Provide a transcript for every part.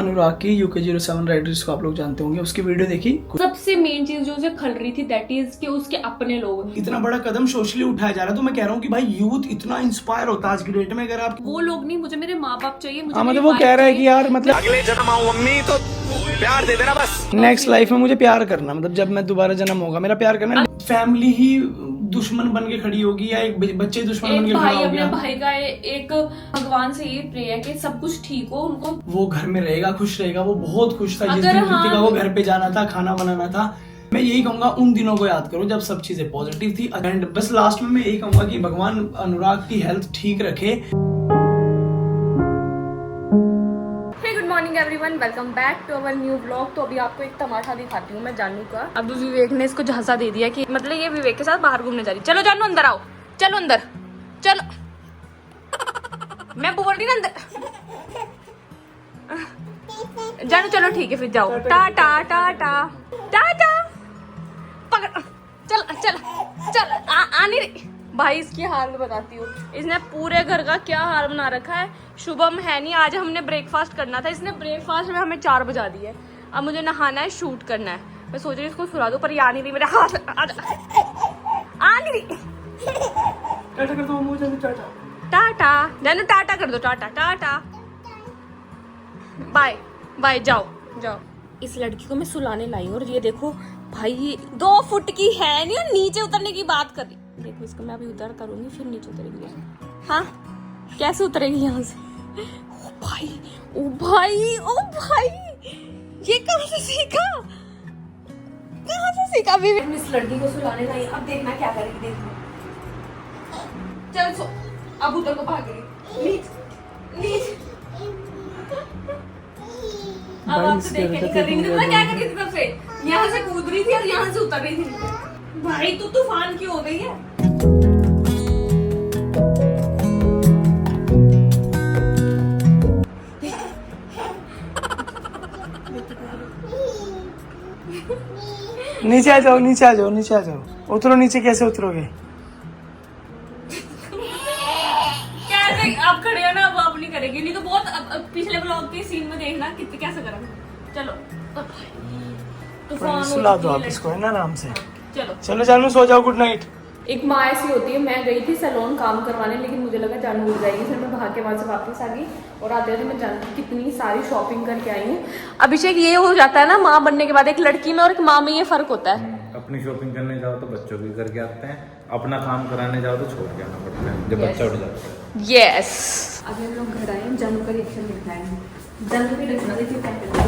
अनुराग की UK07 Riders को आप लोग जानते होंगे, उसकी वीडियो देखी। सबसे मेन चीज जो उसे खल रही थी दैट इज कि उसके अपने लोग, इतना बड़ा कदम सोशली उठाया जा रहा है, तो मैं कह रहा हूँ कि भाई यूथ इतना इंस्पायर होता है आज की डेट में। अगर आप वो लोग नहीं, मुझे मेरे माँ बाप चाहिए, मुझे मतलब वो कह रहा है कि यार मतलब अगले जन्म आऊं मम्मी तो प्यार दे देना बस। नेक्स्ट लाइफ में मुझे प्यार करना, मतलब जब मैं दोबारा जन्म होगा मेरा प्यार करना। फैमिली ही दुश्मन बन के खड़ी होगी या एक बच्चे दुश्मन बन के खड़ा भाई हो अपने गया। भाई का एक भगवान से ये प्रे है कि सब कुछ ठीक हो उनको। वो घर में रहेगा, खुश रहेगा। वो बहुत खुश था जिस अगर दिन कृतिका हाँ, को घर पे जाना था, खाना बनाना था। मैं यही कहूंगा उन दिनों को याद करो जब सब चीजें पॉजिटिव थी। एंड बस लास्ट में मैं यही कहूंगा कि भगवान अनुराग की हेल्थ ठीक रखे। Good morning everyone, welcome back to our new vlog. तो अभी आपको एक तमाशा दिखाती हूँ मैं जानू का। अब विवेक ने इसको झांसा दे दिया कि मतलब ये विवेक के साथ बाहर घूमने जा रही। चलो जानू अंदर आओ, चलो अंदर चलो। मैं बोल रही ना अंदर जानू, चलो ठीक है फिर जाओ। टाटा टाटा टाटा पकड़, चल चल चल आने रही। भाई इसकी हाल बताती हूँ, इसने पूरे घर का क्या हाल बना रखा है। शुभम है नहीं, आज हमने ब्रेकफास्ट करना था, इसने ब्रेकफास्ट में हमें 4 बजा दिए। अब मुझे नहाना है, शूट करना है। मैं सोच रही हूँ इसको सुला दूं, पर ये आ नहीं रही मेरे हाथ, आ नहीं रही। टाटा कर दो मुझे, टाटा टाटा जानू, टाटा कर दो, टाटा टाटा बाय बाय, जाओ जाओ। इस लड़की को मैं सुलाने लाई हूँ और ये देखो भाई, ये 2 फुट की है नहीं और नीचे उतरने की बात कर रही। देखो इसको मैं अभी उतर करूंगी फिर नीचे उतरेगी। हाँ कैसे उतरेगी यहाँ से? ओ भाई ओ भाई ओ भाई, ये कहाँ से सीखा, कहाँ से सीखा? अभी इस लड़की को सुलाने लाई, अब देखना क्या करेगी। देखना चल सो, अब उतर को भागेगी नीचे नीचे। अब आप तो देख के नहीं कर रही थी, क्या कर रही थी तब से? यहाँ से कूद रही थी और यहाँ से उतर रही थी। भाई तू तूफान की हो गई है। नीचे आ जाओ, नीचे आ जाओ, नीचे आ जाओ। उतरो नीचे, कैसे उतरोगे? कैसे आप खड़े हो ना, अब आप नहीं करेगी, नहीं तो बहुत अब पिछले ब्लॉग के सीन में देखना कितने कैसे करा। चलो तूफान सुला दो आप इसको, है ना, आराम से। चलो चलो जानू सो जाओ, गुड नाइट। एक माँ ऐसी होती है, मैं गई थी सैलून काम करवाने, लेकिन मुझे लगा जानू उड़ जाएगी, फिर मैं भाग के वहां से वापस आ गई। और आते थे मैं जानू की कितनी सारी शॉपिंग करके आई हूँ। अभिषेक, ये हो जाता है ना माँ बनने के बाद, एक लड़की में और एक माँ में ये फर्क होता है। अपनी शॉपिंग करने जाओ तो बच्चों की करके आते हैं, अपना काम कराने जाओ तो छोड़ के आना पड़ता है जब बच्चा उठ जाता है। यस, अभी हम लोग घर आए, जानू का रिएक्शन देखना है। जानू भी देखना, देखिए क्या करती है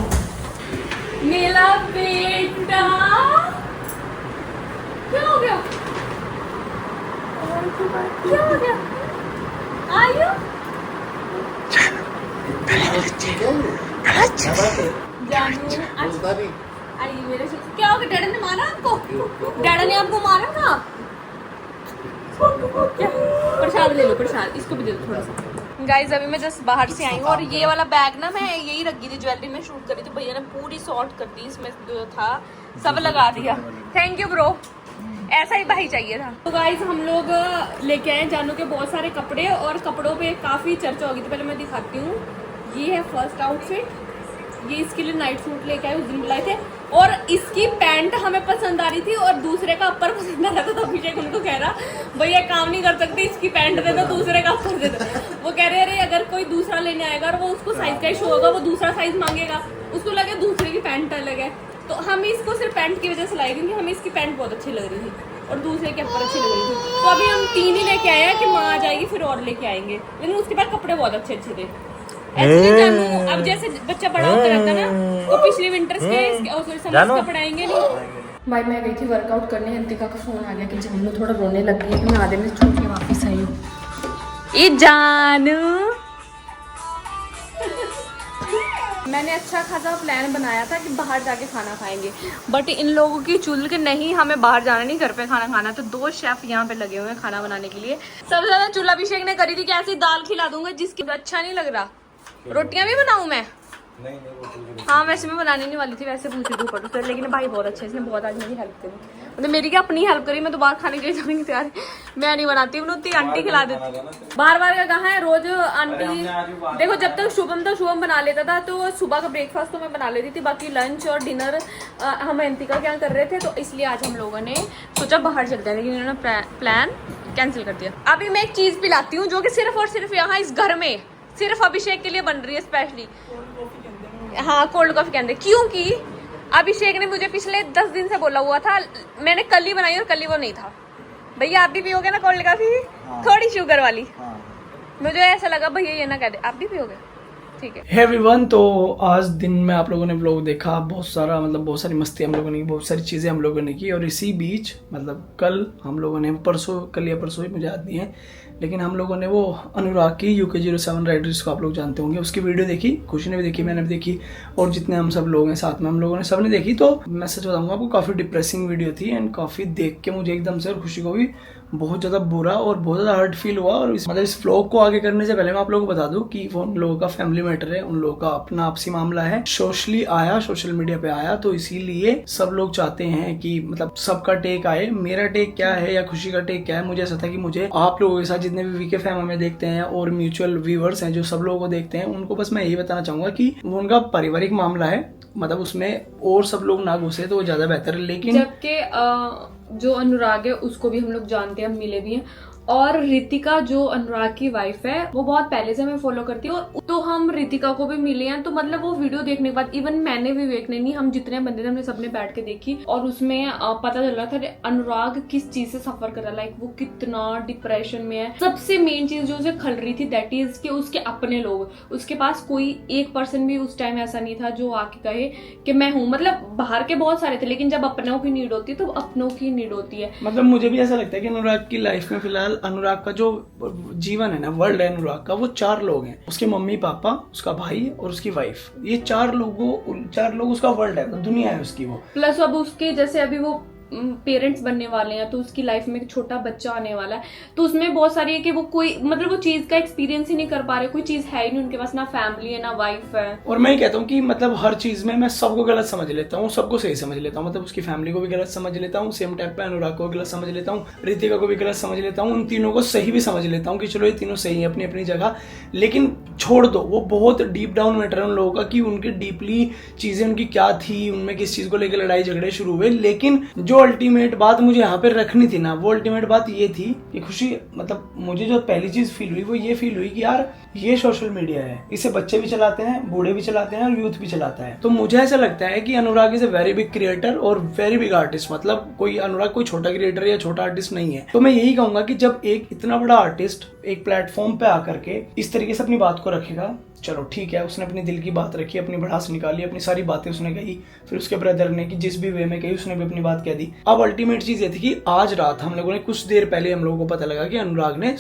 मेरा बेटा। क्या हो गया, क्या हो गया? आयु जानू आई मेरे से। क्या हो गया? डैडा ने मारा आपको? डैडा ने आपको मारा था क्या? प्रसाद ले लो, प्रसाद इसको भी दे दो थोड़ा सा। गाइज अभी मैं जस्ट बाहर से आई हूँ और ये वाला बैग ना मैं यही रखी थी, ज्वेलरी में शूट करी थी, भैया ने पूरी सॉर्ट कर दी, इसमें जो था सब लगा दिया। थैंक यू ब्रो, ऐसा ही भाई चाहिए था। तो गाइज हम लोग लेके आए जानू के बहुत सारे कपड़े, और कपड़ों पे काफी चर्चा होगी, तो पहले मैं दिखाती हूँ। ये है फर्स्ट आउटफिट, ये इसके लिए नाइट सूट लेके आए, उस दिन बुलाए थे। और इसकी पैंट हमें पसंद आ रही थी और दूसरे का अपर पसंद आ रहा था, तो अभिषेक उनको कह रहा भैया काम नहीं कर सकते, इसकी पैंट दे दो, दूसरे का अपर दे दो। वो कह रहे अरे अगर कोई दूसरा लेने आएगा और वो उसको साइज का इशू होगा, वो दूसरा साइज मांगेगा, उसको लगे दूसरे की पैंट अलग है। तो हम इसको सिर्फ पैंट की वजह से लाए, क्योंकि हमें इसकी पैंट बहुत अच्छी लग रही थी और दूसरे के अपर अच्छी लग रही थी। तो अभी हम 3 ही लेके आए हैं कि माँ आ जाएगी फिर और लेके आएंगे, लेकिन उसके बाद कपड़े बहुत अच्छे अच्छे थे। ऐसे जानू अब जैसे बच्चा बड़ा होता रहता है ना, वो पिछले विंटर्स के समर कपड़े आएंगे नहीं। भाई मैं गई थी वर्कआउट करने, अंतिका का फोन आ गया कि जानू थोड़ा रोने लग गई है, तो मैं आधे में छोड़ के वापस आई हूँ। ये जानू मैंने अच्छा खासा प्लान बनाया था कि बाहर जाके खाना खाएंगे, बट इन लोगों की चुल के नहीं, हमें बाहर जाना नहीं, घर पे खाना खाना। तो 2 शेफ यहाँ पे लगे हुए हैं खाना बनाने के लिए। सबसे ज्यादा चूल्हा अभिषेक ने करी थी कि ऐसी दाल खिला दूंगा जिसकी अच्छा नहीं लग रहा। रोटियां भी बनाऊं मैं? नहीं वो पूछ हाँ वैसे मैं बनाने नहीं वाली थी, वैसे पूछ रही थी ऊपर से, लेकिन भाई बहुत अच्छे, इसने बहुत आज मेरी हेल्प करी, मतलब मेरी क्या अपनी हेल्प करी। मैं तो बाहर खाने के लिए जाने की तैयार, मैं नहीं बनाती, बनती आंटी खिला देती। बार बार का कहाँ है, रोज आंटी देखो, जब तक शुभम था शुभम बना लेता था, तो सुबह का ब्रेकफास्ट तो मैं बना लेती थी, बाकी लंच और डिनर हम अंतिका क्या कर रहे थे, तो इसलिए आज हम लोगों ने सोचा बाहर चलते हैं, लेकिन इन्होंने प्लान कैंसिल कर दिया। अभी मैं एक चीज पिलाती हूँ जो कि सिर्फ और सिर्फ यहाँ इस घर में सिर्फ अभिषेक के लिए बन रही है स्पेशली। हाँ कोल्ड कॉफी के अंदर, क्योंकि अभिषेक ने मुझे पिछले 10 दिन से बोला हुआ था, मैंने कल ही बनाई और कल ही वो नहीं था। भैया आप भी पियोगे ना कोल्ड कॉफी? हाँ। थोड़ी शुगर वाली। हाँ। मुझे ऐसा लगा भैया ये ना कह दे आप भी पियोगे, ठीक है। हे एवरीवन, तो आज दिन में आप लोगों ने व्लॉग देखा, बहुत सारा मतलब बहुत सारी मस्ती हम लोगों ने की, बहुत सारी चीज़ें हम लोगों ने की, और इसी बीच मतलब कल हम लोगों ने कल या परसों ही मुझे याद नहीं है, लेकिन हम लोगों ने वो अनुराग की UK07 राइडर्स को आप लोग जानते होंगे, उसकी वीडियो देखी, खुशी ने भी देखी, मैंने भी देखी, और जितने हम सब लोग हैं साथ में हम लोगों ने सब ने देखी। तो मैं सच बताऊंगा आपको, काफ़ी डिप्रेसिंग वीडियो थी, एंड काफ़ी देख के मुझे एकदम से और खुशी को भी बहुत ज़्यादा बुरा और बहुत ज़्यादा हर्ट फील हुआ। और इस व्लॉग को आगे करने से पहले मैं आप लोगों को बता दूं कि वो उन लोगों का फैमिली मैटर है, उन लोगों का अपना आपसी मामला है, सोशल मीडिया पे आया, तो इसीलिए सब लोग चाहते हैं कि मतलब सबका टेक आए। मेरा टेक क्या है या खुशी का टेक क्या है, मुझे ऐसा था कि मुझे आप लोगों के साथ जितने भी वीके फैम हमें देखते हैं और म्यूचुअल व्यूअर्स हैं जो सब लोगों को देखते हैं, उनको बस मैं यही बताना चाहूंगा कि वो उनका पारिवारिक मामला है, मतलब उसमें और सब लोग ना घुसे तो वो ज्यादा बेहतर है। लेकिन जबकि जो अनुराग है उसको भी हम लोग जानते हैं, हम मिले भी हैं, और रितिका जो अनुराग की वाइफ है वो बहुत पहले से हमें फॉलो करती है, और तो हम रितिका को भी मिले हैं। तो मतलब वो वीडियो देखने के बाद इवन मैंने भी देखने नहीं, हम जितने बंदे थे हमने सबने बैठ के देखी, और उसमें पता चल रहा था अनुराग किस चीज से सफर कर रहा है, लाइक वो कितना डिप्रेशन में है। सबसे मेन चीज जो उसे खल रही थी दैट इज कि उसके अपने लोग, उसके पास कोई एक पर्सन भी उस टाइम ऐसा नहीं था जो आके कहे कि मैं हूँ। मतलब बाहर के बहुत सारे थे, लेकिन जब अपनों की नीड होती है तो अपनों की नीड होती है। मतलब मुझे भी ऐसा लगता है कि अनुराग की लाइफ में फिलहाल अनुराग का जो जीवन है ना, वर्ल्ड है अनुराग का, वो 4 लोग हैं, उसके मम्मी पापा, उसका भाई और उसकी वाइफ, ये 4 लोग उसका वर्ल्ड है, दुनिया है उसकी वो। प्लस अब उसके जैसे अभी वो पेरेंट्स बनने वाले हैं, तो उसकी लाइफ में एक छोटा बच्चा आने वाला है, तो उसमें बहुत सारी है कि वो कोई मतलब वो चीज का एक्सपीरियंस ही नहीं कर पा रहे, कोई चीज है ही नहीं उनके पास, ना फैमिली है ना वाइफ है। और मैं कहता हूँ कि मतलब हर चीज में मैं सबको गलत समझ लेता हूँ, सबको सही समझ लेता हूँ, मतलब उसकी फैमिली को भी गलत समझ लेता हूँ, सेम टाइम पे अनुराग को भी गलत समझ लेता हूँ, रितिका को भी गलत समझ लेता हूँ, उन तीनों को सही भी समझ लेता हूँ कि चलो ये तीनों सही है अपनी अपनी जगह। लेकिन छोड़ दो, वो बहुत डीप डाउन मैटर है उन लोगों का कि उनकी डीपली चीजें उनकी क्या थी, उनमें किस चीज को लेकर लड़ाई झगड़े शुरू हुए। लेकिन जो अल्टीमेट बात मुझे यहाँ पे रखनी थी ना, वो अल्टीमेट बात ये थी कि खुशी, मतलब मुझे जो पहली चीज फील हुई वो ये फील हुई कि यार ये सोशल मीडिया है, इसे बच्चे भी चलाते हैं, बूढ़े भी चलाते हैं और यूथ भी चलाता है। तो मुझे ऐसा लगता है कि Anurag is a very big creator और वेरी बिग आर्टिस्ट, मतलब कोई अनुराग कोई छोटा क्रिएटर या छोटा आर्टिस्ट नहीं है। तो मैं यही कहूंगा कि जब एक इतना बड़ा आर्टिस्ट एक प्लेटफॉर्म पे आकर के इस तरीके से अपनी बात को रखेगा, चलो ठीक है, उसने अपने दिल की बात रखी, अपनी भड़ास निकाली, अपनी सारी बातें उसने कही, फिर उसके ब्रदर ने कि जिस भी वे में कही उसने भी अपनी बात कह दी। अब अल्टीमेट चीज ये थी कि आज रात हम लोगों ने, कुछ देर पहले हम लोगों को पता लगा कि अनुराग ने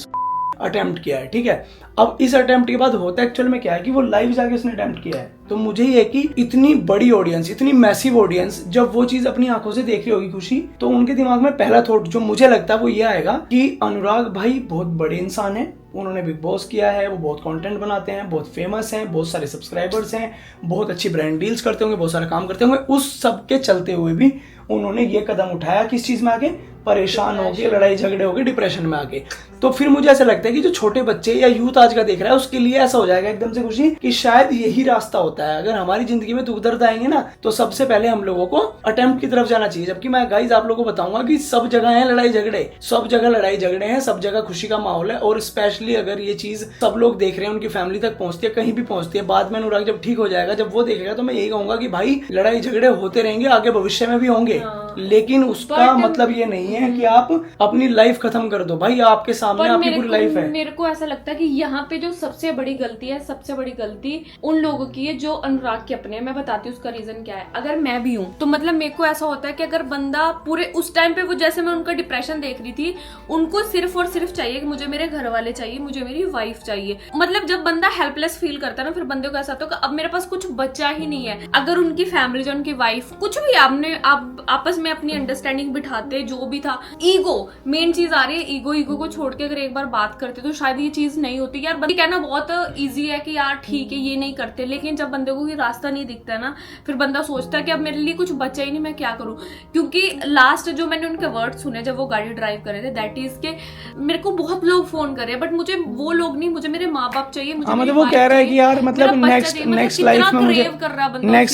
अटेम्प्ट किया है, ठीक है। अब इस अटेम्प्ट के बाद होता एक्चुअल में क्या है कि वो लाइव जाके उसने अटेम्प्ट किया है। तो मुझे ये है कि इतनी बड़ी ऑडियंस, इतनी मैसिव ऑडियंस जब वो चीज अपनी आंखों से देख रही होगी खुशी, तो उनके दिमाग में पहला थॉट जो मुझे लगता है वो ये आएगा कि अनुराग भाई बहुत बड़े इंसान है, उन्होंने बिग बॉस किया है, वो बहुत कंटेंट बनाते हैं, बहुत फेमस हैं, बहुत सारे सब्सक्राइबर्स हैं, बहुत अच्छी ब्रांड डील्स करते होंगे, बहुत सारा काम करते होंगे, उस सब के चलते हुए भी उन्होंने ये कदम उठाया किस चीज में आके, परेशान हो गए, लड़ाई झगड़े हो गए, डिप्रेशन में आके। तो फिर मुझे ऐसा लगता है कि जो छोटे बच्चे या यूथ आज का देख रहा है उसके लिए ऐसा हो जाएगा एकदम से खुशी कि शायद यही रास्ता होता है। अगर हमारी जिंदगी में दुख दर्द आएंगे ना, तो सबसे पहले हम लोगों को अटेम्प्ट की तरफ जाना चाहिए। जबकि मैं गाइस आप लोगों को बताऊंगा कि सब जगह है लड़ाई झगड़े, सब जगह लड़ाई झगड़े हैं, सब जगह खुशी का माहौल है। और स्पेशली अगर ये चीज सब लोग देख रहे हैं, उनकी फैमिली तक पहुंचती है, कहीं भी पहुंचती है, बाद में अनुराग जब ठीक हो जाएगा, जब वो देखेगा, तो मैं यही कहूंगा कि भाई लड़ाई झगड़े होते रहेंगे, आगे भविष्य में भी होंगे, लेकिन उसका मतलब ये नहीं है कि आप अपनी लाइफ खत्म कर दो। भाई आपके सामने आपकी पूरी लाइफ है। मेरे को ऐसा लगता है कि यहाँ पे जो सबसे बड़ी गलती है, सबसे बड़ी गलती उन लोगों की है जो अनुराग के अपने हैं। मैं बताती हूँ उसका रीजन क्या है। अगर मैं भी हूँ तो मतलब मेरे को ऐसा होता है कि अगर बंदा पूरे उस टाइम पे, वो जैसे मैं उनका डिप्रेशन देख रही थी, उनको सिर्फ और सिर्फ चाहिए कि मुझे मेरे घर वाले चाहिए, मुझे मेरी वाइफ चाहिए। मतलब जब बंदा हेल्पलेस फील करता है ना, फिर बंदे को ऐसा होता है कि अब मेरे पास कुछ बचा ही नहीं है। अगर उनकी फैमिली, जो उनकी वाइफ, कुछ भी आपने आप आपस में अपनी अंडरस्टैंडिंग बिठाते, जो भी था, ईगो मेन चीज आ रही है। ईगो को छोड़ के के अगर एक बार बात करते तो शायद ये चीज नहीं होती। यार बंदे कहना बहुत ईजी है कि यार ठीक है ये नहीं करते, लेकिन जब बंदे को ये रास्ता नहीं दिखता है ना, फिर बंदा सोचता है कि अब मेरे लिए कुछ बचा ही नहीं, मैं क्या करूं। क्योंकि लास्ट जो मैंने उनके वर्ड सुने जब वो गाड़ी ड्राइव कर रहे थे, दैट इज के मेरे को बहुत लोग फोन करे बट मुझे वो लोग नहीं, मुझे मेरे माँ बाप चाहिए, मुझे मतलब वो कह रहा है कि यार मतलब नेक्स्ट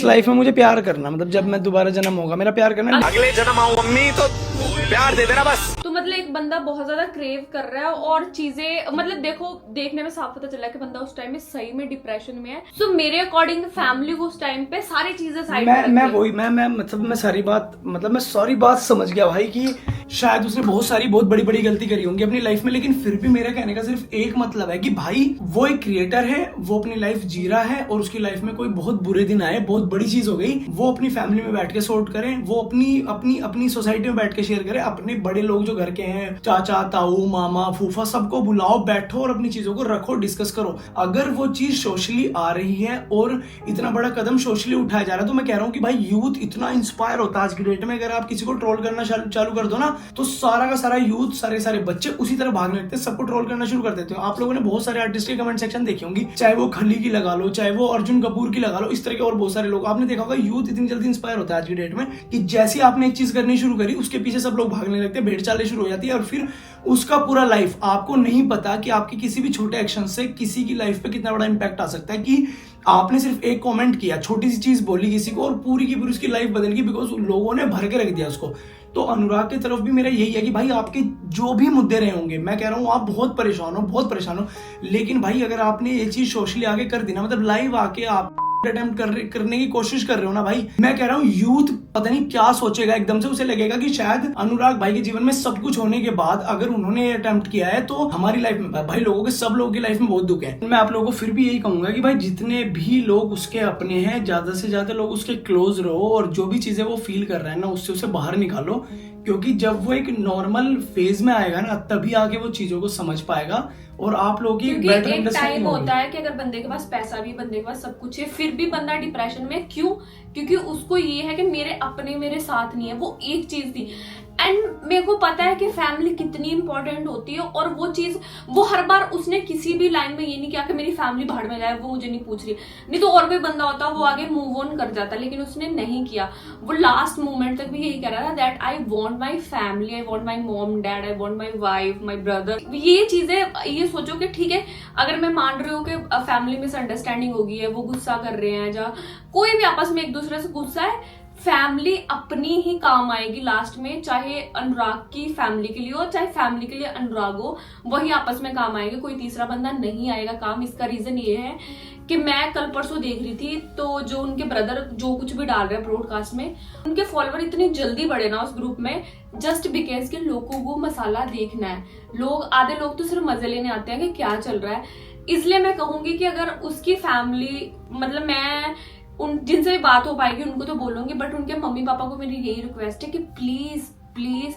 लाइफ में मुझे प्यार करना, मतलब जब मैं दोबारा जन्म होगा मेरा प्यार करना, अगले जन्म आऊं मम्मी तो प्यार दे देना बस। तो मतलब एक बंदा बहुत ज्यादा क्रेव कर रहा है और चीजें मतलब देखो देखने में साफ पता चला कि बंदा उस टाइम में सही में डिप्रेशन में है। सो मेरे अकॉर्डिंग फैमिली को उस टाइम पे सारी चीजें साइड मैं सारी बात समझ गया भाई कि शायद उसने बहुत बड़ी गलती करी होंगी अपनी लाइफ में, लेकिन फिर भी मेरा कहने का सिर्फ एक मतलब है कि भाई वो एक क्रिएटर है, वो अपनी लाइफ जी रहा है और उसकी लाइफ में कोई बहुत बुरे दिन आए, बहुत बड़ी चीज हो गई, वो अपनी फैमिली में बैठ के सॉर्ट करे, वो अपनी सोसाइटी में बैठ के शेयर करे, अपने बड़े लोग जो घर के हैं, चाचा ताऊ मामा फूफा सबको बुलाओ, बैठो और अपनी चीजों को रखो, डिस्कस करो। अगर वो चीज सोशली आ रही है और इतना बड़ा कदम सोशली उठाया जा रहा है, तो मैं कह रहा हूँ कि भाई यूथ इतना इंस्पायर होता है आज की डेट में। अगर आप किसी को ट्रोल करना चालू कर दो ना, तो सारा का सारा यूथ, सारे बच्चे उसी तरह भागने लगते हैं, सबको ट्रोल करना शुरू कर देते हो। आप लोगों ने बहुत सारे आर्टिस्ट के कमेंट सेक्शन देखे होंगे, चाहे वो खली की लगा लो, चाहे वो अर्जुन कपूर की लगा लो, इस तरह के और बहुत सारे लोग आपने देखा होगा। यूथ इतनी जल्दी इंस्पायर होता है आज की डेट में कि जैसे आपने एक चीज करनी शुरू करी, उसके पीछे सब लोग भागने लगते हैं, भेड़ चालें शुरू हो जाती है और फिर उसका पूरा लाइफ आपको नहीं पता कि आपके किसी भी छोटे एक्शन से किसी की लाइफ पे कितना बड़ा इंपैक्ट आ सकता है। कि आपने सिर्फ एक कमेंट किया, छोटी सी चीज बोली किसी को और पूरी की पूरी उसकी लाइफ बदल गई, बिकॉज लोगों ने भर के रख दिया उसको। तो अनुराग की तरफ भी मेरा यही है कि भाई आपके जो भी मुद्दे रहे होंगे, मैं कह रहा हूँ आप बहुत परेशान हो, लेकिन भाई अगर आपने ये चीज सोशली आगे कर दी ना, मतलब लाइव आके आप अटेम्प्ट करने की कोशिश कर रहे हो ना भाई, मैं कह रहा हूँ यूथ पता नहीं क्या सोचेगा, एकदम से उसे लगेगा कि शायद अनुराग भाई के जीवन में सब कुछ होने के बाद अगर उन्होंने अटेम्प्ट किया है तो हमारी लाइफ में भाई सब लोगों की लाइफ में बहुत दुख है। मैं आप लोगों को फिर भी यही कहूंगा कि भाई जितने भी लोग उसके अपने हैं, ज्यादा से ज्यादा लोग उसके क्लोज रहो और जो भी चीजें वो फील कर रहे हैं ना, उससे उसे बाहर निकालो, क्योंकि जब वो एक नॉर्मल फेज में आएगा ना, तभी आके वो चीजों को समझ पाएगा और आप लोगों की बेटर एक टाइम होता है कि अगर बंदे के पास पैसा भी, बंदे के पास सब कुछ है, फिर भी बंदा डिप्रेशन में क्यों? क्योंकि उसको ये है कि मेरे साथ नहीं है, वो एक चीज थी। एंड मेरे को पता है कि फैमिली कितनी इंपॉर्टेंट होती है और वो चीज वो हर बार उसने किसी भी लाइन में ये नहीं किया कि मेरी फैमिली बाहर में जाए, वो मुझे नहीं पूछ रही। नहीं तो और कोई बंदा होता वो आगे मूव ऑन कर जाता, लेकिन उसने नहीं किया। वो लास्ट मोमेंट तक भी यही कह रहा था that I want my family, I want my mom dad, I want my wife, my brother. ये चीजें ये सोचो कि ठीक है, अगर मैं मान रही हूँ कि फैमिली में अंडरस्टैंडिंग हो गई है, वो गुस्सा कर रहे हैं, या कोई भी आपस में एक दूसरे से गुस्सा है, फैमिली अपनी ही काम आएगी लास्ट में, चाहे अनुराग की फैमिली के लिए हो, चाहे फैमिली के लिए अनुराग हो, वही आपस में काम आएगा, कोई तीसरा बंदा नहीं आएगा काम। इसका रीजन ये है कि मैं कल परसों देख रही थी, तो जो उनके ब्रदर जो कुछ भी डाल रहे हैं ब्रॉडकास्ट में, उनके फॉलोवर इतनी जल्दी बढ़े ना उस ग्रुप में, जस्ट बिकॉज के लोगों को मसाला देखना है। आधे लोग तो सिर्फ मजे लेने आते हैं कि क्या चल रहा है। इसलिए मैं कहूंगी कि अगर उसकी फैमिली, मतलब मैं उन जिनसे भी बात हो पाएगी उनको तो बोलूंगी, बट उनके मम्मी पापा को मेरी यही रिक्वेस्ट है कि प्लीज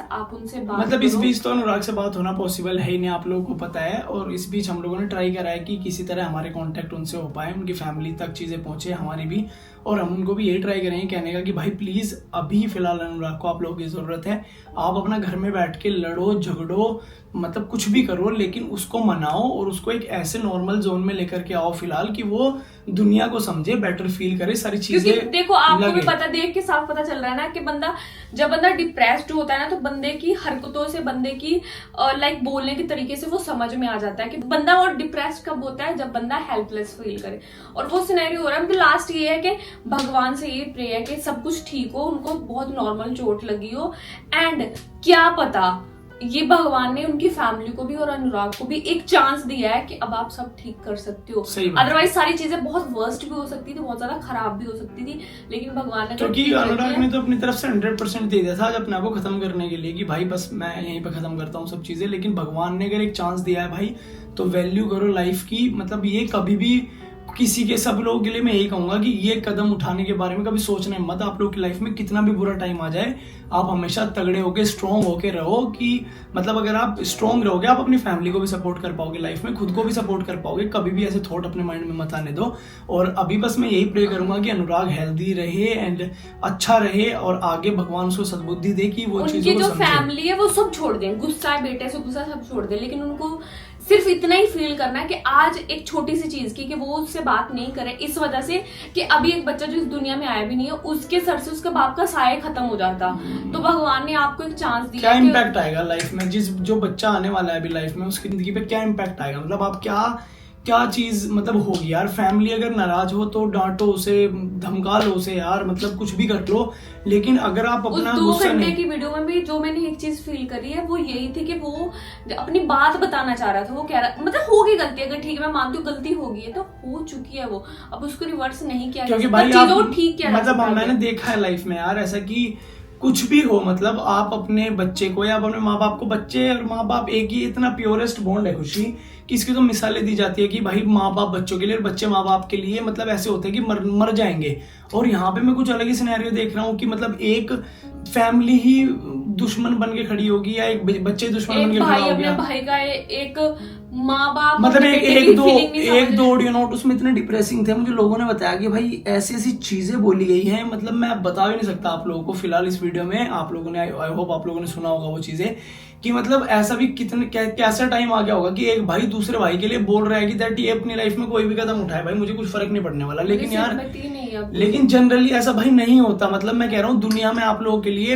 आप उनसे बात मतलब इस बीच तो अनुराग से बात होना पॉसिबल है ही नहीं, आप लोगों को पता है। और इस बीच हम लोगों ने ट्राई करा है कि किसी तरह हमारे कांटेक्ट उनसे हो पाए, उनकी फैमिली तक चीजें पहुंचे, हमारी भी, और हम उनको भी यही ट्राई करेंगे कहने का कि भाई प्लीज अभी फिलहाल अनुराग को आप लोगों की जरूरत है। आप अपना घर में बैठ के लड़ो झगड़ो, मतलब कुछ भी करो, लेकिन उसको मनाओ और उसको एक ऐसे नॉर्मल जोन में लेकर के आओ फिलहाल कि वो दुनिया को समझे, बेटर फील करे, सारी चीजें। देखो आपको भी पता, देख के साफ पता चल रहा है ना कि जब बंदा डिप्रेस्ड होता है ना, तो बंदे की हरकतों से, बंदे की लाइक बोलने के तरीके से वो समझ में आ जाता है कि बंदा और डिप्रेस्ड कब होता है, जब बंदा हेल्पलेस फील करे। और वो सिनेरियो हो रहा है। तो लास्ट ये है कि भगवान से ये प्रे है कि सब कुछ ठीक हो, उनको बहुत नॉर्मल चोट लगी हो, एंड क्या पता ये भगवान ने उनकी फैमिली को भी और अनुराग को भी एक चांस दिया है कि अब आप सब ठीक कर सकते हो। अदरवाइज सारी चीजें बहुत वर्स्ट भी हो सकती थी, बहुत ज्यादा खराब भी हो सकती थी, लेकिन भगवान ने, क्योंकि अनुराग ने तो अपनी तरफ से 100% दे दिया था आज अपने आप को खत्म करने के लिए कि भाई बस मैं यहीं पे खत्म करता हूँ सब चीजें। लेकिन भगवान ने अगर एक चांस दिया है भाई, तो वैल्यू करो लाइफ की। मतलब ये कभी भी किसी के, सब लोगों के लिए मैं यही कहूंगा कि ये कदम उठाने के बारे में कभी सोचना मत। आप लोग की लाइफ में कितना भी बुरा टाइम आ जाए, आप हमेशा तगड़े होके स्ट्रॉन्ग होके रहो, कि मतलब अगर आप स्ट्रॉन्ग रहोगे आप अपनी फैमिली को भी सपोर्ट कर पाओगे लाइफ में, खुद को भी सपोर्ट कर पाओगे। कभी भी ऐसे थॉट अपने माइंड में मत आने दो। और अभी बस मैं यही प्रे करूंगा कि अनुराग हेल्दी रहे एंड अच्छा रहे, और आगे भगवान उसको सद्बुद्धि दे कि वो चीजों को जो फैमिली है वो सब छोड़ दें, गुस्सा बेटे से गुस्सा सब छोड़ दें, लेकिन उनको सिर्फ इतना ही फील करना है कि आज एक छोटी सी चीज की कि वो उससे बात नहीं करे, इस वजह से कि अभी एक बच्चा जो इस दुनिया में आया भी नहीं है, उसके सर से उसके बाप का साया खत्म हो जाता। तो भगवान ने आपको एक चांस दिया। क्या इम्पैक्ट आएगा लाइफ में, जो बच्चा आने वाला है अभी लाइफ में, उसकी जिंदगी पे क्या इम्पैक्ट आएगा, मतलब आप क्या चीज मतलब होगी यार। फैमिली अगर नाराज हो तो डांटो उसे, धमका लो उसे यार, मतलब कुछ भी कर लो, लेकिन अगर आप अपना 2 घंटे की वीडियो में भी जो मैंने एक चीज फील करी है वो यही थी कि वो अपनी बात बताना चाह रहा था। वो कह रहा मतलब होगी गलती, अगर ठीक है मैं मानती हूँ गलती होगी है तो हो चुकी है वो, अब उसको रिवर्स नहीं किया, क्योंकि भाई आप ठीक किया। मतलब मैंने देखा है लाइफ में यार ऐसा कि कुछ भी हो, मतलब आप अपने बच्चे को या अपने माँ बाप को, बच्चे और माँ बाप एक ही इतना प्योरेस्ट बॉन्ड है खुशी कि इसकी तो मिसालें दी जाती है कि भाई माँ बाप बच्चों के लिए और बच्चे माँ बाप के लिए मतलब ऐसे होते हैं कि मर जाएंगे। और यहाँ पे मैं कुछ अलग ही सिनेरियो देख रहा हूँ कि मतलब एक फैमिली ही दुश्मन बन के खड़ी होगी या एक बच्चे दुश्मन बन के खड़ा हो गया। भाई का एक माँ बाप मतलब एक दो ऑडियो नोट उसमें इतने डिप्रेसिंग थे, मुझे लोगों ने बताया कि भाई ऐसी ऐसी चीजें बोली गई हैं, मतलब मैं बता भी नहीं सकता आप लोगों को। फिलहाल इस वीडियो में आप लोगों ने, आई होप आप लोगों ने सुना होगा वो चीजें, कि मतलब ऐसा भी कैसा टाइम आ गया होगा कि एक भाई दूसरे भाई के लिए बोल रहा है कि दैट ये अपनी लाइफ में कोई भी कदम उठाए भाई मुझे कुछ फर्क नहीं पड़ने वाला। लेकिन यार लेकिन जनरली ऐसा भाई नहीं होता। मतलब मैं कह रहा हूँ दुनिया में आप लोगों के लिए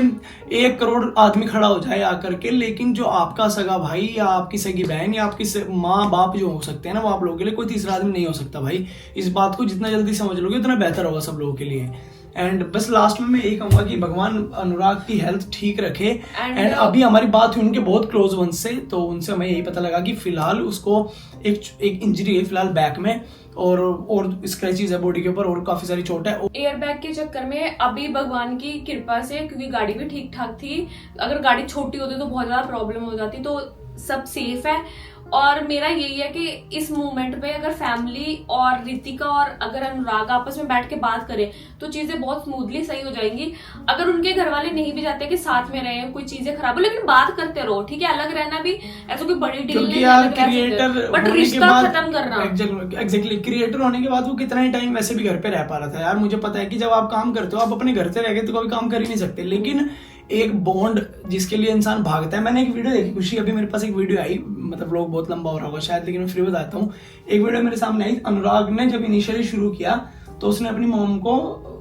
1 करोड़ आदमी खड़ा हो जाए आकर के, लेकिन जो आपका सगा भाई या आपकी सगी बहन या आपकी माँ बाप जो हो सकते हैं ना, वो आप लोगों के लिए कोई तीसरा आदमी नहीं हो सकता भाई। इस बात को जितना जल्दी समझ लोगे उतना बेहतर होगा सब लोगों के लिए। एंड बस लास्ट में मैं यही कहूंगा कि भगवान अनुराग की हेल्थ ठीक रखे। एंड अभी हमारी बात हुई उनके बहुत क्लोज वन से, तो उनसे हमें यही पता लगा कि फिलहाल उसको एक इंजरी है फिलहाल बैक में, और स्क्रैचेस है बॉडी के ऊपर और काफी सारी चोट है। एयर बैग के चक्कर में अभी भगवान की कृपा से, क्योंकि गाड़ी भी ठीक ठाक थी, अगर गाड़ी छोटी होती तो बहुत ज्यादा प्रॉब्लम हो जाती, तो सब सेफ है। और मेरा यही है कि इस मोमेंट पे अगर फैमिली और रितिका और अगर अनुराग आपस में बैठ के बात करें तो चीजें बहुत स्मूथली सही हो जाएंगी। अगर उनके घर वाले नहीं भी चाहते कि साथ में रहे, कोई चीजें खराब हो, लेकिन बात करते रहो, ठीक है। अलग रहना भी ऐसा कोई बड़ी डील नहीं है, बट रिश्ता खत्म करना। एग्जैक्टली क्रिएटर होने के बाद वो कितना ही टाइम वैसे भी घर पे रह पा रहा था यार। मुझे पता है कि जब आप काम करते हो आप अपने घर से रह गए तो कभी काम कर ही नहीं सकते, लेकिन एक बॉन्ड जिसके लिए इंसान भागता है। मैंने एक वीडियो देखी खुशी, अभी मेरे पास एक वीडियो आई, मतलब लोग बहुत लंबा हो रहा होगा शायद, लेकिन मैं फ्री बताता हूँ। एक वीडियो मेरे सामने आई, अनुराग ने जब इनिशियली शुरू किया तो उसने अपनी मॉम को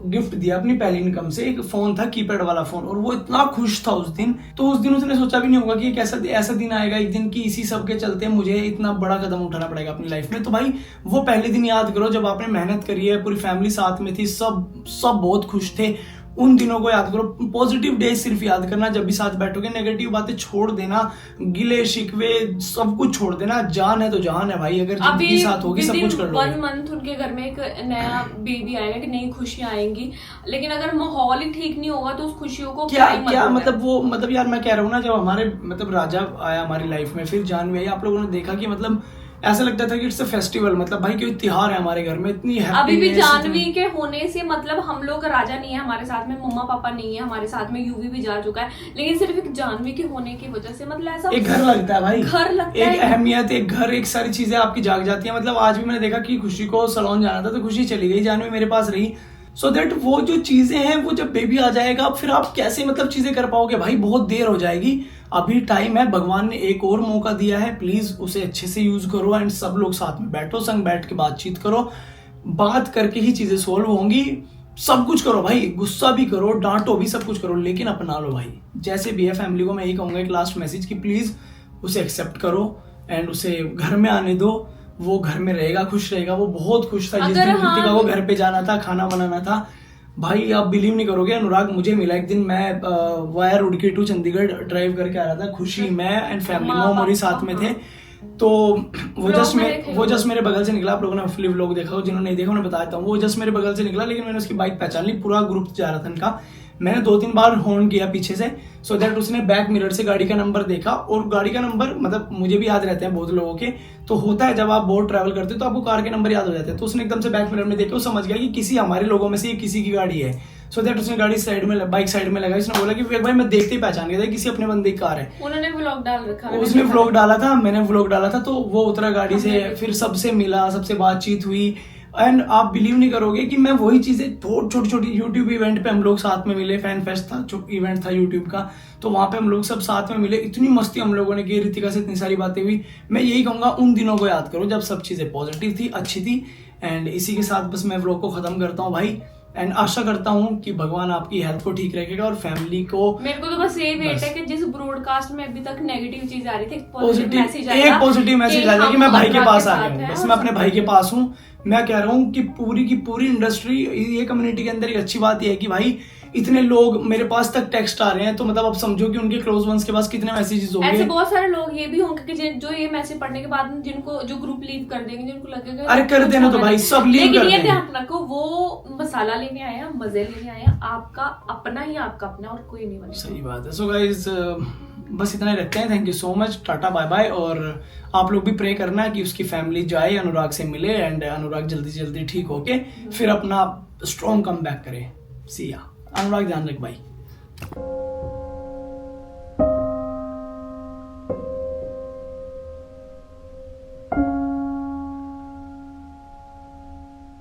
गिफ्ट दिया अपनी पहली इनकम से, एक फोन था कीपैड वाला फोन, और वो इतना खुश था उस दिन। तो उस दिन उसने सोचा भी नहीं होगा कि एक ऐसा दिन आएगा एक दिन कि इसी सब के चलते मुझे इतना बड़ा कदम उठाना पड़ेगा अपनी लाइफ में। तो भाई वो पहले दिन याद करो जब आपने मेहनत करी है, पूरी फैमिली साथ में थी, सब बहुत खुश थे, उन दिनों को याद करो। पॉजिटिव डेज सिर्फ याद करना जब भी साथ बैठोगे, नेगेटिव बातें छोड़ देना, गिले शिकवे सब कुछ छोड़ देना। जान है तो जान है भाई, अगर जिंदगी साथ होगी सब कुछ कर लो। 1 मंथ उनके घर में एक नया बेबी आएगा कि नई खुशियां आएंगी, लेकिन अगर माहौल ही ठीक नहीं होगा तो उस खुशियों को क्या मतलब वो मतलब यार मैं कह रहा हूँ ना, जब हमारे मतलब राजा आया हमारी लाइफ में, फिर जानवी आई, आप लोगों ने देखा कि मतलब ऐसा लगता था कि इट्स अ फेस्टिवल, मतलब भाई कोई त्योहार है हमारे घर में, इतनी हैप्पीनेस। अभी भी जानवी के होने से मतलब हम लोग, राजा नहीं है हमारे साथ में, मम्मा पापा नहीं है हमारे साथ में, यूवी भी जा चुका है, लेकिन सिर्फ एक जानवी के होने की वजह से मतलब ऐसा एक घर लगता है भाई, घर लगता है, एक अहमियत, एक घर, एक सारी चीजें आपकी जाग जाती है। मतलब आज भी मैंने देखा कि खुशी को सैलून जाना था तो खुशी चली गई, जानवी मेरे पास रही। सो दैट वो जो चीजें हैं वो जब बेबी आ जाएगा फिर आप कैसे मतलब चीजें कर पाओगे भाई, बहुत देर हो जाएगी। अभी टाइम है, भगवान ने एक और मौका दिया है, प्लीज उसे अच्छे से यूज करो। एंड सब लोग साथ में बैठो, संग बैठ के बातचीत करो, बात करके ही चीजें सोल्व होंगी। सब कुछ करो भाई, गुस्सा भी करो, डांटो भी, सब कुछ करो, लेकिन अपना लो भाई जैसे भी है। फैमिली को मैं यही कहूंगा एक लास्ट मैसेज कि प्लीज उसे एक्सेप्ट करो एंड उसे घर में आने दो, वो घर में रहेगा, खुश रहेगा। वो बहुत खुश था जिस दिन रितिका को घर पे जाना था, खाना बनाना था। भाई आप बिलीव नहीं करोगे, अनुराग मुझे मिला एक दिन, मैं via Roorkee to Chandigarh drive करके आ रहा था, खुशी मैं एंड फैमिली मोरी साथ में थे। तो वो जस्ट मेरे बगल से निकला। आप लोगों ने हॉपफुली व्लॉग देखा हो, जिन्होंने नहीं देखा उन्हें बताता हूँ। वो जस्ट मेरे बगल से निकला, लेकिन मैंने उसकी बाइक पहचान ली, पूरा ग्रुप जा रहा था इनका। मैंने 2-3 बार हॉर्न किया पीछे से, सो दैट उसने बैक मिरर से गाड़ी का नंबर देखा, और गाड़ी का नंबर मतलब मुझे भी याद रहते हैं बहुत लोगों के, तो होता है जब आप बहुत ट्रैवल करते हो तो आपको कार के नंबर याद हो जाते हैं। तो उसने एकदम से बैक मिरर में देखा, वो समझ गया कि किसी हमारे लोगों में से ये किसी की गाड़ी है। सो दैट उसने गाड़ी साइड में, बाइक साइड में लगाई। उसने बोला कि विवेक भाई मैं देखते ही पहचान गया था किसी अपने बंदे की कार है। उन्होंने व्लॉग डाल रखा है, उसने व्लॉग डाला था, मैंने व्लॉग डाला था, तो वो उतरा गाड़ी से, फिर सबसे मिला, सबसे बातचीत हुई। एंड आप बिलीव नहीं करोगे कि मैं वही चीजें बहुत छोटी छोटी, यूट्यूब इवेंट पे हम लोग साथ में मिले, फैन फेस्ट था जो इवेंट था यूट्यूब का, तो वहां पे हम लोग सब साथ में मिले, इतनी मस्ती हम लोगों ने की, रितिका से इतनी सारी बातें हुई। मैं यही कहूंगा उन दिनों को याद करो जब सब चीजें पॉजिटिव थी, अच्छी थी। एंड इसी के साथ बस मैं व्लॉग को खत्म करता हूँ भाई, एंड आशा करता हूँ कि भगवान आपकी हेल्थ को ठीक रखेगा और फैमिली को। मेरे को तो बस यही वेट है कि जिस ब्रॉडकास्ट में अभी तक नेगेटिव चीज आ रही थी, एक पॉजिटिव मैसेज आ जाए कि मैं भाई के पास आ गया हूँ, हैं बस और मैं अपने भाई के पास हूँ। मैं कह रहा हूँ कि पूरी की पूरी इंडस्ट्री, ये कम्युनिटी के अंदर एक अच्छी बात यह है कि भाई इतने लोग मेरे पास तक टेक्स्ट आ रहे हैं, तो मतलब आप समझो कि उनके क्लोज वंस के पास कितने मैसेजेस होंगे। ऐसे बहुत सारे लोग ये भी होंगे कि जो ये मैसेज पढ़ने के बाद जिनको जो ग्रुप लीव कर देंगे, जिनको लगेगा अरे कर देना तो भाई, सब लीव कर लेकिन ये देंगे। ध्यान रखो, वो मसाला लेने आए हैं, मजे लेने आए हैं, आपका अपना ही आपका अपना, और कोई नहीं बनेगा। सही बात है। सो गाइस बस इतना ही रखते हैं। Thank you so much, tata bye bye. और आप लोग भी प्रे करना कि उसकी फैमिली जाए, अनुराग से मिले, एंड अनुराग जल्दी जल्दी ठीक होके फिर अपना स्ट्रॉन्ग कम बैक करे। सी या अनुराग, ध्यान रख भाई।